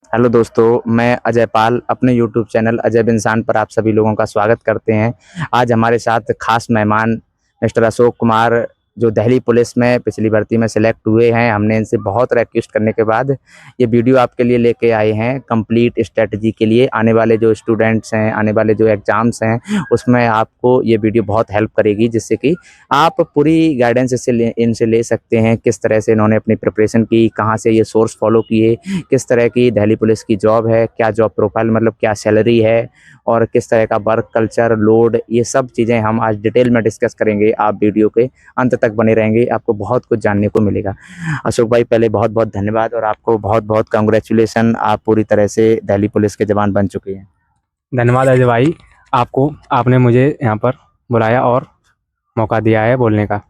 Hello दोस्तों, मैं अजय पाल अपने यूट्यूब चैनल अजय बिंसान पर आप सभी लोगों का स्वागत करते हैं। आज हमारे साथ खास मेहमान मिस्टर अशोक कुमार जो दिल्ली पुलिस में पिछली भर्ती में सिलेक्ट हुए हैं। हमने इनसे बहुत रिक्वेस्ट करने के बाद ये वीडियो आपके लिए लेके आए हैं। कंप्लीट स्ट्रेटजी के लिए आने वाले जो स्टूडेंट्स हैं, आने वाले जो एग्ज़ाम्स हैं, उसमें आपको ये वीडियो बहुत हेल्प करेगी, जिससे कि आप पूरी गाइडेंस इनसे ले सकते हैं। किस तरह से इन्होंने अपनी प्रिपरेशन की, कहाँ से ये सोर्स फॉलो किए, किस तरह की दिल्ली पुलिस की जॉब है, क्या जॉब प्रोफाइल मतलब क्या सैलरी है, और किस तरह का वर्क कल्चर, लोड, ये सब चीज़ें हम आज डिटेल में डिस्कस करेंगे। आप वीडियो के अंत तक बने रहेंगे, आपको बहुत कुछ जानने को मिलेगा। अशोक भाई, पहले बहुत बहुत धन्यवाद और आपको बहुत बहुत कंग्रेचुलेसन। आप पूरी तरह से दिल्ली पुलिस के जवान बन चुके हैं। धन्यवाद अजय भाई। आपने मुझे यहाँ पर बुलाया और मौका दिया है बोलने का।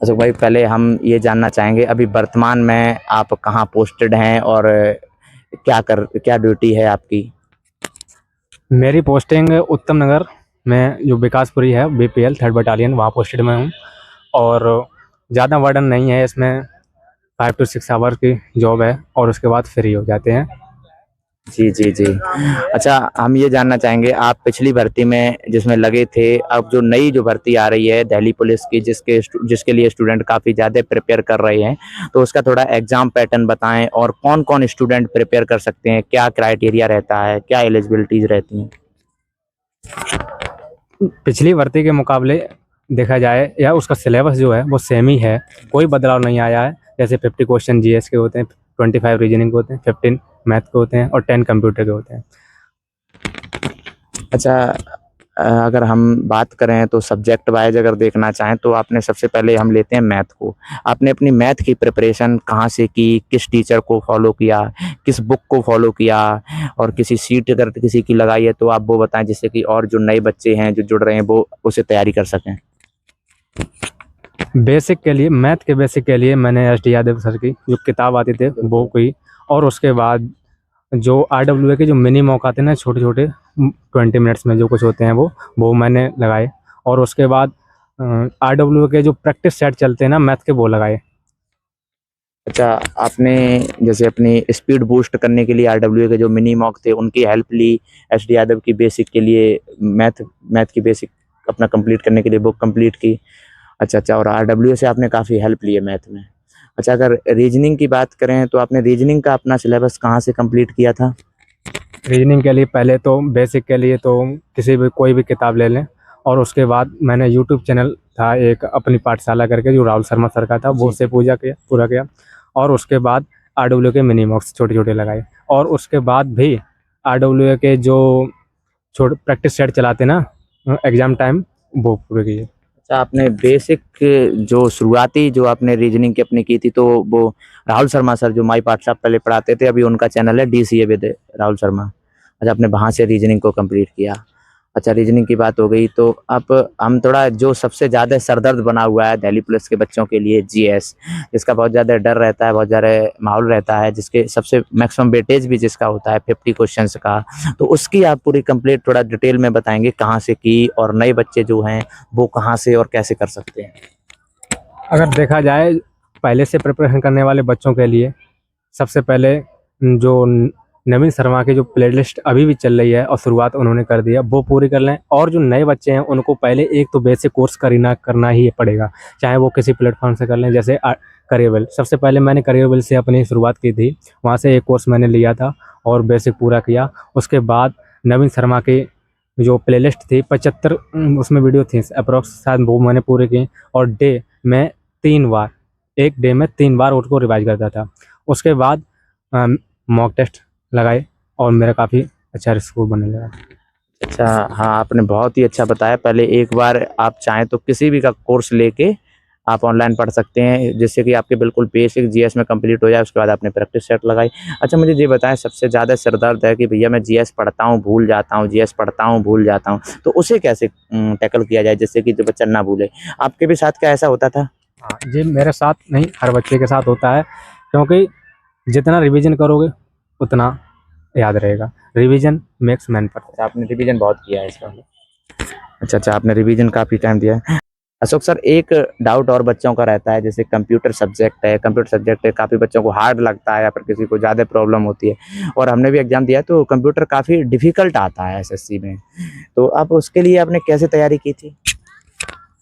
अशोक भाई, पहले हम ये जानना चाहेंगे अभी वर्तमान में आप कहाँ पोस्टेड हैं और क्या ड्यूटी है आपकी? मेरी पोस्टिंग उत्तम नगर में जो विकासपुरी है, बीपीएल 3rd बटालियन, वहाँ पोस्टेड में हूँ। और ज़्यादा वर्डन नहीं है इसमें, 5 to 6 आवर की जॉब है और उसके बाद फ्री हो जाते हैं। जी जी जी। अच्छा, हम ये जानना चाहेंगे आप पिछली भर्ती में जिसमें लगे थे, अब जो नई जो भर्ती आ रही है दिल्ली पुलिस की, जिसके लिए स्टूडेंट काफ़ी ज़्यादा प्रिपेयर कर रहे हैं, तो उसका थोड़ा एग्जाम पैटर्न बताएं और कौन कौन स्टूडेंट प्रिपेयर कर सकते हैं, क्या क्राइटेरिया रहता है, क्या एलिजिबिलिटीज रहती हैं? पिछली भर्ती के मुकाबले देखा जाए या उसका सिलेबस जो है वो सेम ही है, कोई बदलाव नहीं आया है। जैसे 50 क्वेश्चन जीएस के होते हैं, 25 रीजनिंग के होते हैं, 15 मैथ के होते हैं और 10 कंप्यूटर के होते हैं। अच्छा, अगर हम बात करें तो सब्जेक्ट वाइज अगर देखना चाहें तो आपने सबसे पहले हम लेते हैं मैथ को। आपने अपनी मैथ की प्रिपरेशन कहाँ से की, किस टीचर को फॉलो किया, किस बुक को फॉलो किया, और किसी सीट अगर किसी की लगाई है तो आप वो बताएं, जिससे कि और जो नए बच्चे हैं जो जुड़ रहे हैं वो उसे तैयारी कर सकें। बेसिक के लिए, मैथ के बेसिक के लिए मैंने एस डी यादव सर की जो किताब आती थी वो की। और उसके बाद जो RWA के जो मिनी मॉक आते हैं ना, छोटे छोटे 20 मिनट्स में जो कुछ होते हैं वो मैंने लगाए। और उसके बाद RWA के जो प्रैक्टिस सेट चलते हैं ना मैथ के, वो लगाए। अच्छा, आपने जैसे अपनी स्पीड बूस्ट करने के लिए आरडब्ल्यू के जो मिनी मॉक थे उनकी हेल्प ली, एस डी यादव की बेसिक के लिए मैथ मैथ की बेसिक अपना कंप्लीट करने के लिए बुक कंप्लीट की। अच्छा अच्छा, और आरडब्ल्यू से आपने काफ़ी हेल्प ली है मैथ में। अच्छा, अगर रीजनिंग की बात करें तो आपने रीजनिंग का अपना सिलेबस कहाँ से कंप्लीट किया था? रीजनिंग के लिए पहले तो बेसिक के लिए तो किसी भी कोई भी किताब ले लें। और उसके बाद मैंने यूट्यूब चैनल था एक अपनी पाठशाला करके, जो राहुल शर्मा सर का था, वो जी। उससे पूरा किया। और उसके बाद RWA के मिनी मॉक्स छोटे छोटे लगाए। और उसके बाद भी RWA के जो छोटे प्रैक्टिस सेट चलाते ना एग्जाम टाइम, वो पूरे किए। अच्छा, आपने बेसिक जो शुरुआती जो आपने रीजनिंग की अपनी की थी तो वो राहुल शर्मा सर जो माई पाठशाला पहले पढ़ाते थे, अभी उनका चैनल है DCA विद राहुल शर्मा। अच्छा, आपने वहाँ से रीजनिंग को कंप्लीट किया। अच्छा, रीजनिंग की बात हो गई तो अब हम थोड़ा जो सबसे ज़्यादा सरदर्द बना हुआ है दिल्ली पुलिस के बच्चों के लिए, जीएस, जिसका बहुत ज़्यादा डर रहता है, बहुत ज़्यादा माहौल रहता है, जिसके सबसे मैक्सिमम वेटेज भी जिसका होता है 50 क्वेश्चंस का, तो उसकी आप पूरी कंप्लीट थोड़ा डिटेल में बताएंगे कहाँ से की, और नए बच्चे जो हैं वो कहाँ से और कैसे कर सकते हैं? अगर देखा जाए पहले से प्रिपरेशन करने वाले बच्चों के लिए, सबसे पहले जो नवीन शर्मा की जो प्लेलिस्ट अभी भी चल रही है और शुरुआत उन्होंने कर दी है, वो पूरी कर लें। और जो नए बच्चे हैं उनको पहले एक तो बेसिक कोर्स करना ही पड़ेगा, चाहे वो किसी प्लेटफॉर्म से कर लें। जैसे करियरवेल, सबसे पहले मैंने करियरवेल से अपनी शुरुआत की थी, वहाँ से एक कोर्स मैंने लिया था और बेसिक पूरा किया। उसके बाद नवीन शर्मा की जो प्लेलिस्ट थी 75 उसमें वीडियो थी अप्रोक्स, शायद वो मैंने पूरी की। और डे में 3 बार, एक डे में 3 बार उसको रिवाइज करता था। उसके बाद मॉक टेस्ट लगाए और मेरा काफ़ी अच्छा स्कोर बनने लगा। अच्छा, हाँ, आपने बहुत ही अच्छा बताया। पहले एक बार आप चाहें तो किसी भी का कोर्स लेके आप ऑनलाइन पढ़ सकते हैं, जिससे कि आपके बिल्कुल बेसिक जीएस में कंप्लीट हो जाए। उसके बाद आपने प्रैक्टिस सेट लगाई। अच्छा, मुझे ये बताएं, सबसे ज़्यादा सिरदर्द है कि भैया मैं जीएस पढ़ता हूँ भूल जाता हूँ, जीएस पढ़ता हूँ भूल जाता हूँ, तो उसे कैसे टैकल किया जाए जिससे कि जो बच्चा ना भूले? आपके भी साथ क्या ऐसा होता था? हाँ, ये मेरे साथ नहीं, हर बच्चे के साथ होता है, क्योंकि जितना रिवीजन करोगे उतना याद रहेगा। Revision makes man perfect. अच्छा, आपने रिवीजन बहुत किया है इसका। अच्छा अच्छा, आपने रिवीजन काफ़ी टाइम दिया है। अशोक सर, एक डाउट और बच्चों का रहता है, जैसे कंप्यूटर सब्जेक्ट है, काफ़ी बच्चों को हार्ड लगता है या फिर किसी को ज़्यादा प्रॉब्लम होती है, और हमने भी एग्ज़ाम दिया तो कंप्यूटर काफ़ी डिफ़िकल्ट आता है एसएससी में, तो आप उसके लिए आपने कैसे तैयारी की थी?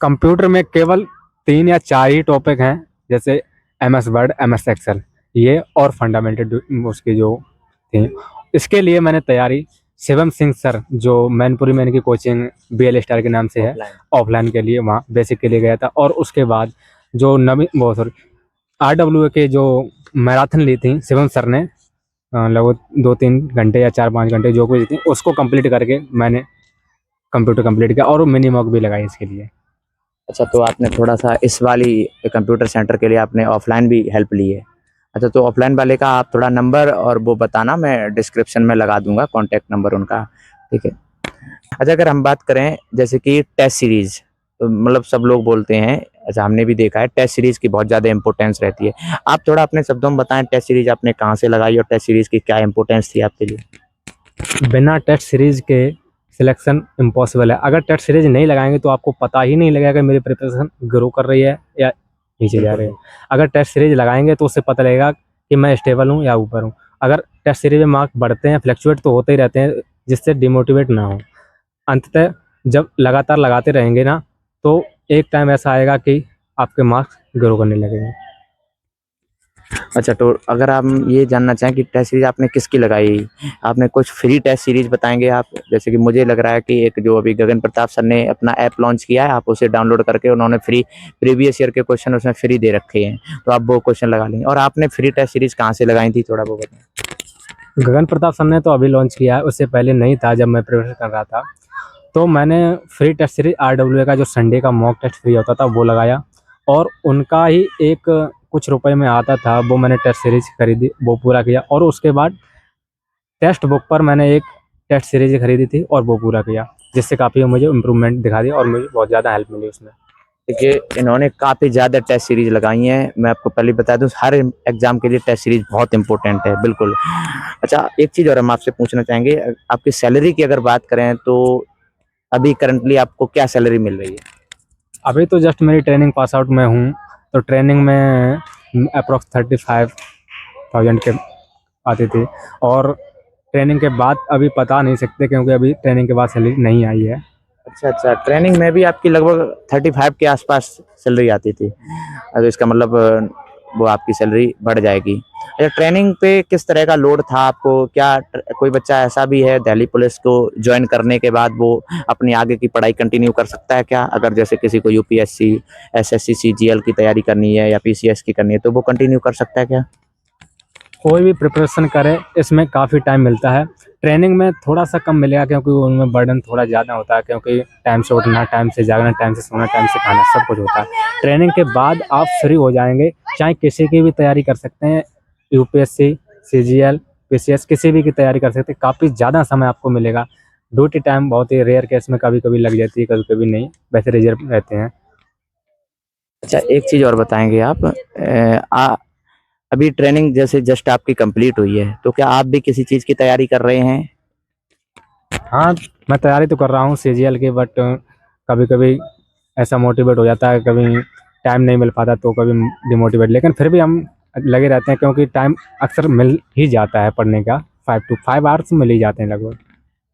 कंप्यूटर में केवल 3 या 4 ही टॉपिक हैं, जैसे एमएस वर्ड, एमएस एक्सेल, ये और फंडामेंटल उसकी जो थी। इसके लिए मैंने तैयारी शिवम सिंह सर, जो मैनपुरी में इनकी कोचिंग बीएल स्टार के नाम से है, ऑफलाइन के लिए वहाँ बेसिक के लिए गया था। और उसके बाद जो नवी वो सॉरी आरडब्ल्यू के जो मैराथन ली थी शिवम सर ने, लगभग 2-3 घंटे या 4-5 घंटे जो कुछ थी उसको कंप्लीट करके मैंने कंप्यूटर कंप्लीट किया, और मिनी मॉक भी लगाई इसके लिए। अच्छा, तो आपने थोड़ा-सा इस वाली कंप्यूटर सेंटर के लिए आपने ऑफ़लाइन भी हेल्प ली है। अच्छा, तो ऑफ़लाइन वाले का आप थोड़ा नंबर और वो बताना, मैं डिस्क्रिप्शन में लगा दूँगा कॉन्टैक्ट नंबर उनका, ठीक है? अच्छा, अगर हम बात करें जैसे कि टेस्ट सीरीज़, तो मतलब सब लोग बोलते हैं, अच्छा हमने भी देखा है टेस्ट सीरीज़ की बहुत ज़्यादा इम्पोर्टेंस रहती है। आप थोड़ा अपने शब्दों में बताएँ टेस्ट सीरीज़ आपने कहाँ से लगाई और टेस्ट सीरीज़ की क्या इम्पोर्टेंस थी आपके लिए? बिना टेस्ट सीरीज के सिलेक्शन इम्पॉसिबल है। अगर टेस्ट सीरीज नहीं लगाएंगे तो आपको पता ही नहीं लगेगा कि मेरी प्रिपरेशन ग्रो कर रही है या नीचे जा रही है। अगर टेस्ट सीरीज लगाएंगे तो उससे पता लगेगा कि मैं स्टेबल हूँ या ऊपर हूँ। अगर टेस्ट सीरीज में मार्क बढ़ते हैं, फ्लक्चुएट तो होते ही रहते हैं, जिससे डिमोटिवेट ना हो। अंततः जब लगातार लगाते रहेंगे ना, तो एक टाइम ऐसा आएगा कि आपके मार्क्स ग्रो करने लगेंगे। अच्छा, तो अगर हम ये जानना चाहें कि टेस्ट सीरीज़ आपने किसकी लगाई? आपने कुछ फ्री टेस्ट सीरीज़ बताएँगे आप? जैसे कि मुझे लग रहा है कि एक जो अभी गगन प्रताप सर ने अपना ऐप लॉन्च किया है, आप उसे डाउनलोड करके उन्होंने फ्री प्रीवियस ईयर के क्वेश्चन उसमें फ्री दे रखे हैं, तो आप वो क्वेश्चन लगा लेंगे। और आपने फ्री टेस्ट सीरीज़ कहाँ से लगाई थी, थोड़ा वो बताएँ? गगन प्रताप सर ने तो अभी लॉन्च किया है, उससे पहले नहीं था जब मैं प्रिपरेशन कर रहा था। तो मैंने फ्री टेस्ट सीरीज आरडब्ल्यू का जो संडे का मॉक टेस्ट फ्री होता था वो लगाया, और उनका ही एक कुछ रुपए में आता था, वो मैंने टेस्ट सीरीज खरीदी, वो पूरा किया। और उसके बाद टेक्स्ट बुक पर मैंने एक टेस्ट सीरीज खरीदी थी और वो पूरा किया, जिससे काफ़ी मुझे इम्प्रूवमेंट दिखा दिया और मुझे बहुत ज़्यादा हेल्प मिली उसमें। देखिए, इन्होंने काफ़ी ज़्यादा टेस्ट सीरीज़ लगाई हैं। मैं आपको पहले बता दूँ, हर एग्ज़ाम के लिए टेस्ट सीरीज़ बहुत इम्पोर्टेंट है, बिल्कुल। अच्छा, एक चीज़ और हम आपसे पूछना चाहेंगे, आपकी सैलरी की अगर बात करें तो अभी करंटली आपको क्या सैलरी मिल रही है? अभी तो जस्ट मेरी ट्रेनिंग पास आउट में हूँ, तो ट्रेनिंग में अप्रॉक्स 35,000 के आती थी। और ट्रेनिंग के बाद अभी बता नहीं सकते, क्योंकि अभी ट्रेनिंग के बाद सैलरी नहीं आई है। अच्छा, अच्छा, ट्रेनिंग में भी आपकी लगभग 35 के आसपास सैलरी आती थी। तो इसका मतलब वो आपकी सैलरी बढ़ जाएगी। अच्छा, ट्रेनिंग पे किस तरह का लोड था आपको? क्या कोई बच्चा ऐसा भी है दिल्ली पुलिस को ज्वाइन करने के बाद वो अपनी आगे की पढ़ाई कंटिन्यू कर सकता है क्या? अगर जैसे किसी को यूपीएससी, एसएससी, सीजीएल की तैयारी करनी है या पीसीएस की करनी है, तो वो कंटिन्यू कर सकता है क्या? कोई भी प्रिपरेशन करे, इसमें काफ़ी टाइम मिलता है। ट्रेनिंग में थोड़ा सा कम मिलेगा, क्योंकि उनमें बर्डन थोड़ा ज़्यादा होता है, क्योंकि टाइम से उठना, टाइम से जागना, टाइम से सोना, टाइम से खाना, सब कुछ होता है। ट्रेनिंग के बाद आप फ्री हो जाएंगे, चाहे किसी की भी तैयारी कर सकते हैं, यूपीएससी, सीजीएल, पीसीएस, किसी भी की तैयारी कर सकते हैं। काफ़ी ज़्यादा समय आपको मिलेगा। ड्यूटी टाइम बहुत ही रेयर केस में कभी कभी लग जाती है, कभी कभी नहीं, वैसे रिजर्व रहते हैं। अच्छा, एक चीज़ और बताएँगे आप, अभी ट्रेनिंग जैसे जस्ट आपकी कंप्लीट हुई है, तो क्या आप भी किसी चीज़ की तैयारी कर रहे हैं? हाँ, मैं तैयारी तो कर रहा हूँ सीजीएल की, बट कभी कभी ऐसा मोटिवेट हो जाता है, कभी टाइम नहीं मिल पाता, तो कभी डिमोटिवेट, लेकिन फिर भी हम लगे रहते हैं, क्योंकि टाइम अक्सर मिल ही जाता है पढ़ने का। 5 to 5 आवर्स मिल ही जाते हैं लगभग।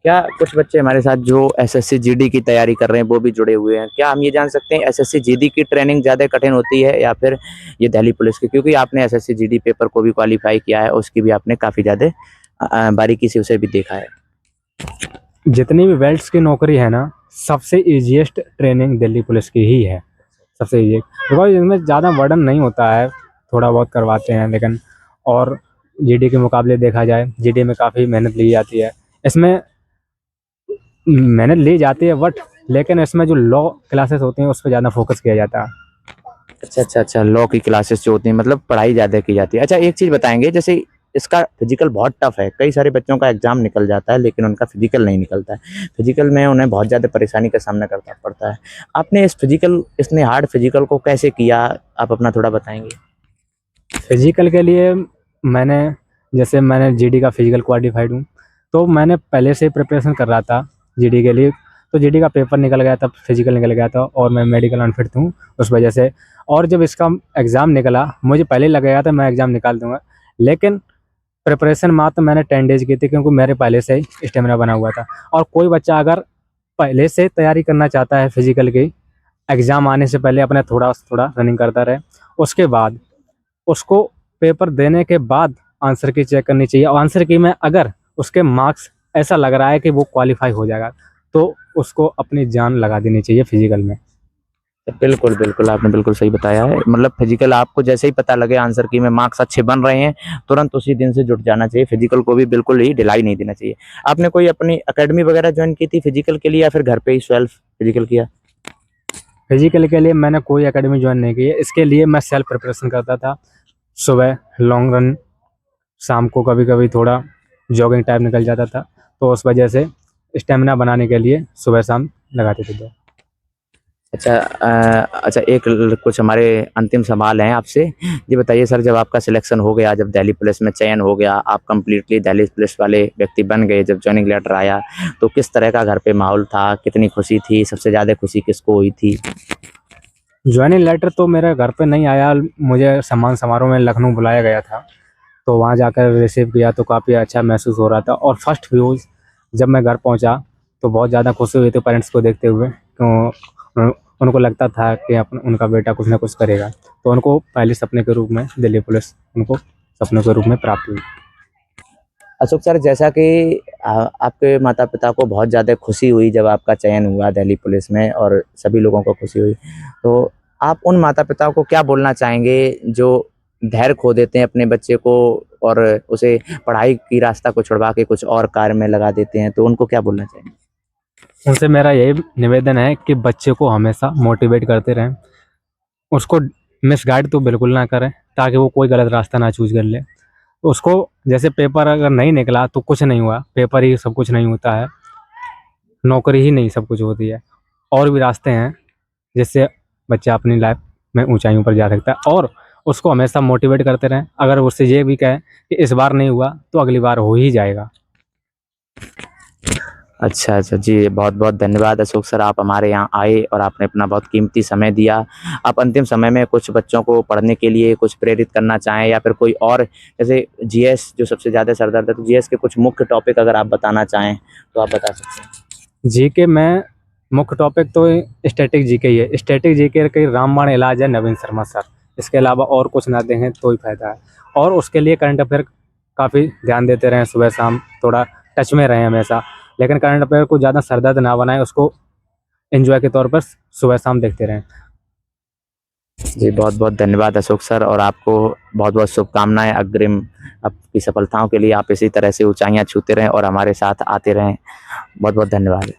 क्या कुछ बच्चे हमारे साथ जो एसएससी जीडी की तैयारी कर रहे हैं वो भी जुड़े हुए हैं, क्या हम ये जान सकते हैं एसएससी जीडी की ट्रेनिंग ज़्यादा कठिन होती है या फिर ये दिल्ली पुलिस की? क्योंकि आपने एसएससी जीडी पेपर को भी क्वालिफाई किया है, उसकी भी आपने काफ़ी ज़्यादा बारीकी से उसे भी देखा है। जितनी भी वेल्ट्स की नौकरी है ना, सबसे ईजीएस्ट ट्रेनिंग दिल्ली पुलिस की ही है, सबसे ईजी। बिकॉज इसमें ज़्यादा बर्डन नहीं होता है, थोड़ा बहुत करवाते हैं, लेकिन और जीडी के मुकाबले देखा जाए, जीडी में काफ़ी मेहनत ली जाती है। इसमें मेहनत ली जाती है, बट लेकिन इसमें जो लॉ क्लासेस होती हैं उस पर ज़्यादा फोकस किया जाता है। अच्छा, अच्छा, अच्छा, लॉ की क्लासेस जो होती हैं मतलब पढ़ाई ज़्यादा की जाती है। अच्छा, एक चीज़ बताएँगे, जैसे इसका फिज़िकल बहुत टफ है, कई सारे बच्चों का एग्ज़ाम निकल जाता है लेकिन उनका फिज़िकल नहीं निकलता है। फिज़िकल में उन्हें बहुत ज़्यादा परेशानी का सामना करना पड़ता है। आपने इतने हार्ड फिज़िकल को कैसे किया? आप अपना थोड़ा बताएँगे? फिजिकल के लिए मैंने मैंने जीडी का फिजिकल क्वालिफाइड हूँ, तो मैंने पहले से प्रिपरेशन कर रहा था जीडी के लिए। तो जीडी का पेपर निकल गया था, फिजिकल निकल गया था और मैं मेडिकल अनफिट हूँ उस वजह से। और जब इसका एग्ज़ाम निकला मुझे पहले ही लग गया था मैं एग्ज़ाम निकाल दूंगा, लेकिन प्रिपरेशन मात्र मैंने 10 डेज की थी क्योंकि मेरे पहले से ही स्टेमिना बना हुआ था। और कोई बच्चा अगर पहले से तैयारी करना चाहता है फिजिकल की, एग्ज़ाम आने से पहले अपने थोड़ा थोड़ा रनिंग करता रहे, उसके बाद उसको पेपर देने के बाद आंसर की चेक करनी चाहिए। और आंसर की में अगर उसके मार्क्स ऐसा लग रहा है कि वो क्वालिफाई हो जाएगा तो उसको अपनी जान लगा देनी चाहिए फिजिकल में। बिल्कुल, बिल्कुल, आपने बिल्कुल सही बताया है। मतलब फिजिकल आपको जैसे ही पता लगे आंसर की में मार्क्स अच्छे बन रहे हैं, तुरंत उसी दिन से जुट जाना चाहिए। फिजिकल को भी बिल्कुल ही ढिलाई नहीं देना चाहिए। आपने कोई अपनी अकेडमी वगैरह जॉइन की थी फिजिकल के लिए या फिर घर पे ही सेल्फ फिजिकल किया? फिजिकल के लिए मैंने कोई एकेडमी ज्वाइन नहीं की है, इसके लिए मैं सेल्फ प्रिपरेशन करता था। सुबह लॉन्ग रन, शाम को कभी कभी थोड़ा जॉगिंग टाइप निकल जाता था, तो उस वजह से स्टेमिना बनाने के लिए सुबह शाम लगाते थे दौड़। अच्छा अच्छा एक कुछ हमारे अंतिम सवाल हैं आपसे। ये बताइए सर, जब आपका सिलेक्शन हो गया, जब दिल्ली पुलिस में चयन हो गया, आप कंप्लीटली दिल्ली पुलिस वाले व्यक्ति बन गए, जब जॉइनिंग लेटर आया तो किस तरह का घर पे माहौल था? कितनी खुशी थी? सबसे ज़्यादा खुशी किसको हुई थी? ज्वाइनिंग लेटर तो मेरे घर पे नहीं आया, मुझे सम्मान समारोह में लखनऊ बुलाया गया था, तो वहाँ जाकर रिसीव किया तो काफ़ी अच्छा महसूस हो रहा था। और फर्स्ट व्यूज़ जब मैं घर पहुँचा तो बहुत ज़्यादा खुशी हुई थी पेरेंट्स को देखते हुए, तो उनको लगता था कि उनका बेटा कुछ ना कुछ करेगा, तो उनको पहले सपने के रूप में दिल्ली पुलिस उनको सपनों के रूप में प्राप्त हुई। अशोक सर, जैसा कि आपके माता-पिता को बहुत ज़्यादा खुशी हुई जब आपका चयन हुआ दिल्ली पुलिस में और सभी लोगों को खुशी हुई, तो आप उन माता-पिता को क्या बोलना चाहेंगे जो धैर्य खो देते हैं अपने बच्चे को और उसे पढ़ाई की रास्ता को छुड़वा के कुछ और कार्य में लगा देते हैं, तो उनको क्या बोलना चाहेंगे? उनसे मेरा यही निवेदन है कि बच्चे को हमेशा मोटिवेट करते रहें, उसको मिसगाइड तो बिल्कुल ना करें ताकि वो कोई गलत रास्ता ना चूज़ कर ले। तो उसको जैसे पेपर अगर नहीं निकला तो कुछ नहीं हुआ, पेपर ही सब कुछ नहीं होता है, नौकरी ही नहीं सब कुछ होती है, और भी रास्ते हैं जिससे बच्चा अपनी लाइफ में ऊंचाइयों पर जा सकता है। और उसको हमेशा मोटिवेट करते रहें, अगर उससे ये भी कहें कि इस बार नहीं हुआ तो अगली बार हो ही जाएगा। अच्छा, अच्छा। जी, बहुत-बहुत धन्यवाद अशोक सर, आप हमारे यहाँ आए और आपने अपना बहुत कीमती समय दिया। आप अंतिम समय में कुछ बच्चों को पढ़ने के लिए कुछ प्रेरित करना चाहें या फिर कोई और जैसे जीएस जो सबसे ज़्यादा सर दर्द है, तो जीएस के कुछ मुख्य टॉपिक अगर आप बताना चाहें, तो आप बता सकते हैं। जीके में मुख्य टॉपिक तो स्टैटिक जीके ही है। स्टैटिक जीके का रामबाण इलाज है नवीन शर्मा सर, इसके अलावा और कुछ ना देखें तो ही फायदा है। और उसके लिए करंट अफेयर काफ़ी ध्यान देते रहें, सुबह शाम थोड़ा टच में रहें हमेशा, लेकिन करंट अफेयर को ज़्यादा सरदर्द ना बनाएं, उसको एंजॉय के तौर पर सुबह शाम देखते रहें। जी, बहुत-बहुत धन्यवाद अशोक सर और आपको बहुत-बहुत शुभकामनाएँ अग्रिम आपकी सफलताओं के लिए। आप इसी तरह से ऊँचाइयाँ छूते रहें और हमारे साथ आते रहें। बहुत-बहुत धन्यवाद।